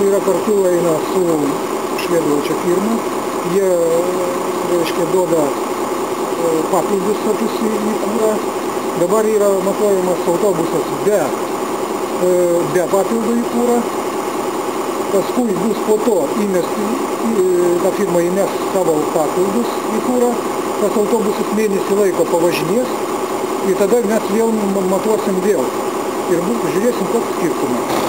yra kartu eina su švedvaučia firma. Jie, reiškia, duoda papildus tokius į kūrą. Dabar yra matuojamas autobusas be papildų į kūrą. Paskui bus po to ta firma įmes savo papildus į kūrą. Tas autobusas mėnesį laiko pavažinės ir tada mes vėl matuosim vėl. Ir žiūrėsim, koks skirtumas.